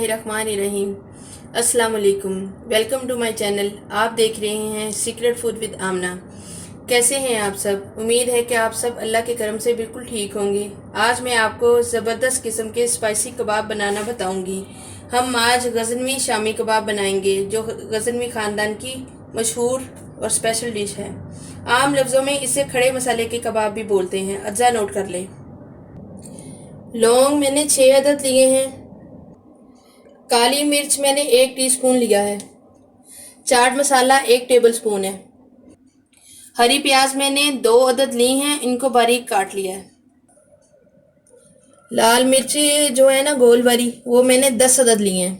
बिस्मिल्लाहिर्रहमानिर्रहीम। अस्सलाम वालेकुम, वेलकम टू माय चैनल। आप देख रहे हैं सीक्रेट फूड विद आमना। कैसे हैं आप सब? उम्मीद है कि आप सब अल्लाह के करम से बिल्कुल ठीक होंगे। आज मैं आपको ज़बरदस्त किस्म के स्पाइसी कबाब बनाना बताऊंगी। हम आज गज़नवी शामी कबाब बनाएंगे, जो गज़नवी ख़ानदान की मशहूर और स्पेशल डिश है। आम लफ्ज़ों में इसे खड़े मसाले के कबाब भी बोलते हैं। अज्जा नोट कर लें। लौंग मैंने 6 अदद लिए हैं। काली मिर्च मैंने 1 टीस्पून लिया है। चाट मसाला 1 टेबल स्पून है। हरी प्याज मैंने 2 अदद ली हैं, इनको बारीक काट लिया है। लाल मिर्च जो है ना गोल वाली, वो मैंने 10 अदद ली हैं।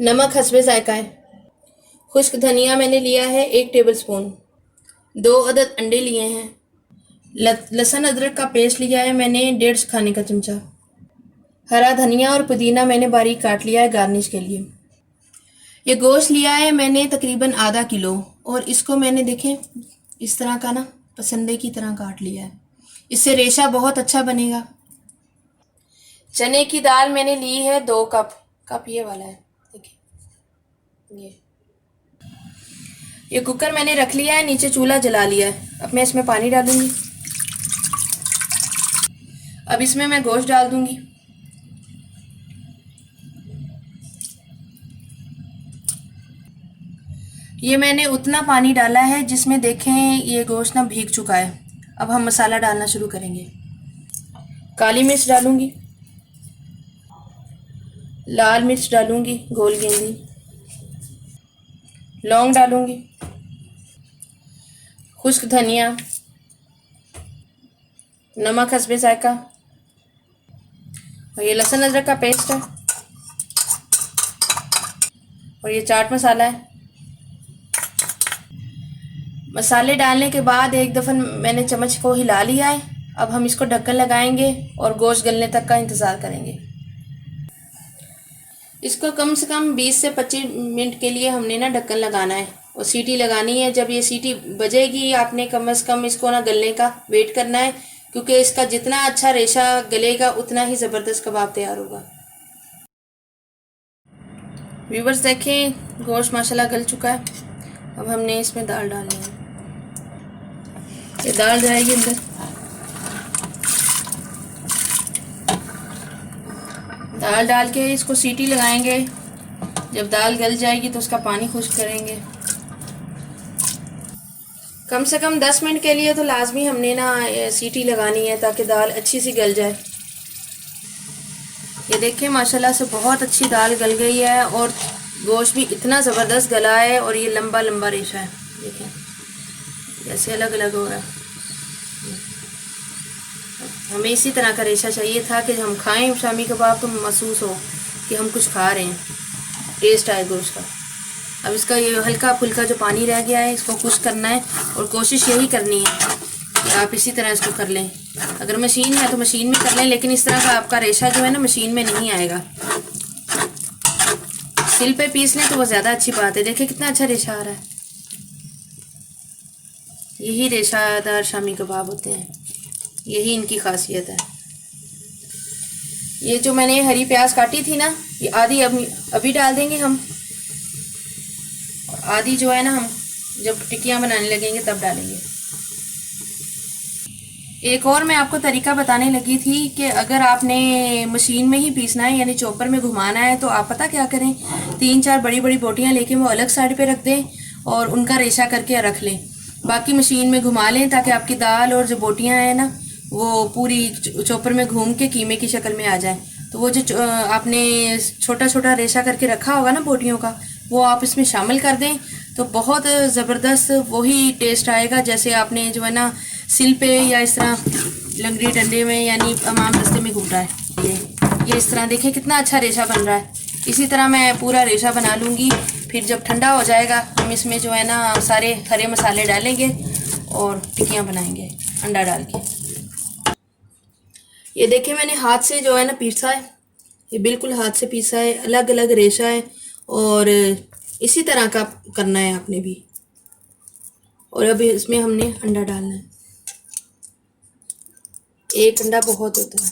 नमक हस्बे जायका है। खुश्क धनिया मैंने लिया है 1 टेबल स्पून। 2 अदद अंडे लिए हैं। लहसुन अदरक का पेस्ट लिया है मैंने 1.5 खाने का चमचा। हरा धनिया और पुदीना मैंने बारीक काट लिया है गार्निश के लिए। ये गोश्त लिया है मैंने तकरीबन आधा किलो, और इसको मैंने देखें इस तरह का ना पसंदे की तरह काट लिया है। इससे रेशा बहुत अच्छा बनेगा। चने की दाल मैंने ली है 2 कप ये वाला है, देखिए ये कुकर मैंने रख लिया है, नीचे चूल्हा जला लिया है। अब मैं इसमें पानी डालूंगी। अब इसमें मैं गोश्त डाल दूंगी। ये मैंने उतना पानी डाला है जिसमें देखें ये गोश्त ना भीग चुका है। अब हम मसाला डालना शुरू करेंगे। काली मिर्च डालूंगी, लाल मिर्च डालूंगी गोल गेंदी, लौंग डालूंगी, खुश्क धनिया, नमक हस्बे जायका, और ये लहसुन अदरक का पेस्ट है, और ये चाट मसाला है। मसाले डालने के बाद एक दफ़ा मैंने चम्मच को हिला लिया है। अब हम इसको ढक्कन लगाएंगे और गोश्त गलने तक का इंतज़ार करेंगे। इसको कम से कम 20 से 25 मिनट के लिए हमने ना ढक्कन लगाना है और सीटी लगानी है। जब ये सीटी बजेगी आपने कम से कम इसको ना गलने का वेट करना है, क्योंकि इसका जितना अच्छा रेशा गलेगा उतना ही ज़बरदस्त कबाब तैयार होगा। व्यूवर्स देखें गोश्त माशाल्लाह गल चुका है। अब हमने इसमें दाल डालनी है। ये दाल जाएगी अंदर। दाल डाल के इसको सीटी लगाएंगे। जब दाल गल जाएगी तो उसका पानी खुश्क करेंगे। कम से कम 10 मिनट के लिए तो लाजमी हमने ना सीटी लगानी है ताकि दाल अच्छी सी गल जाए। ये देखें माशाल्लाह से बहुत अच्छी दाल गल गई है और गोश्त भी इतना ज़बरदस्त गला है, और ये लंबा लंबा रेशा है। देखें जैसे अलग अलग हो रहा है। हमें इसी तरह का रेशा चाहिए था कि हम खाएं शामी कबाब तो महसूस हो कि हम कुछ खा रहे हैं, टेस्ट आए गोश्त का। अब इसका ये हल्का फुल्का जो पानी रह गया है इसको खुश्क करना है, और कोशिश यही करनी है कि आप इसी तरह इसको कर लें। अगर मशीन है तो मशीन में कर लें, लेकिन इस तरह का आपका रेशा जो है ना मशीन में नहीं आएगा। सिल पे पीस लें तो वो ज़्यादा अच्छी बात है। देखिए कितना अच्छा रेशा आ रहा है। यही रेशादार शामी कबाब होते हैं, यही इनकी खासियत है। ये जो मैंने हरी प्याज काटी थी ना, ये आधी अभी डाल देंगे हम, और आधी जो है ना हम जब टिक्कियाँ बनाने लगेंगे तब डालेंगे। एक और मैं आपको तरीका बताने लगी थी कि अगर आपने मशीन में ही पीसना है यानी चॉपर में घुमाना है तो आप पता क्या करें, 3-4 बड़ी बड़ी बोटियाँ लेके वो अलग साइड पे रख दें और उनका रेशा करके रख लें। बाकी मशीन में घुमा लें ताकि आपकी दाल और जो बोटियाँ हैं ना वो पूरी चॉपर में घूम के कीमे की शक्ल में आ जाए। तो वो जो आपने छोटा छोटा रेशा करके रखा होगा ना बोटियों का, वो आप इसमें शामिल कर दें तो बहुत ज़बरदस्त वही टेस्ट आएगा जैसे आपने जो है ना सिल पे या इस तरह लंगड़ी डंडे में यानी अमाम दस्ते में घूटा है। ये इस तरह देखें कितना अच्छा रेशा बन रहा है। इसी तरह मैं पूरा रेशा बना लूँगी। फिर जब ठंडा हो जाएगा हम इसमें जो है ना सारे हरे मसाले डालेंगे और टिक्कियाँ बनाएंगे अंडा डाल के। ये देखें मैंने हाथ से जो है ना पीसा है, ये बिल्कुल हाथ से पीसा है, अलग अलग रेशा है, और इसी तरह का करना है आपने भी। और अभी इसमें हमने अंडा डालना है। एक अंडा बहुत होता है।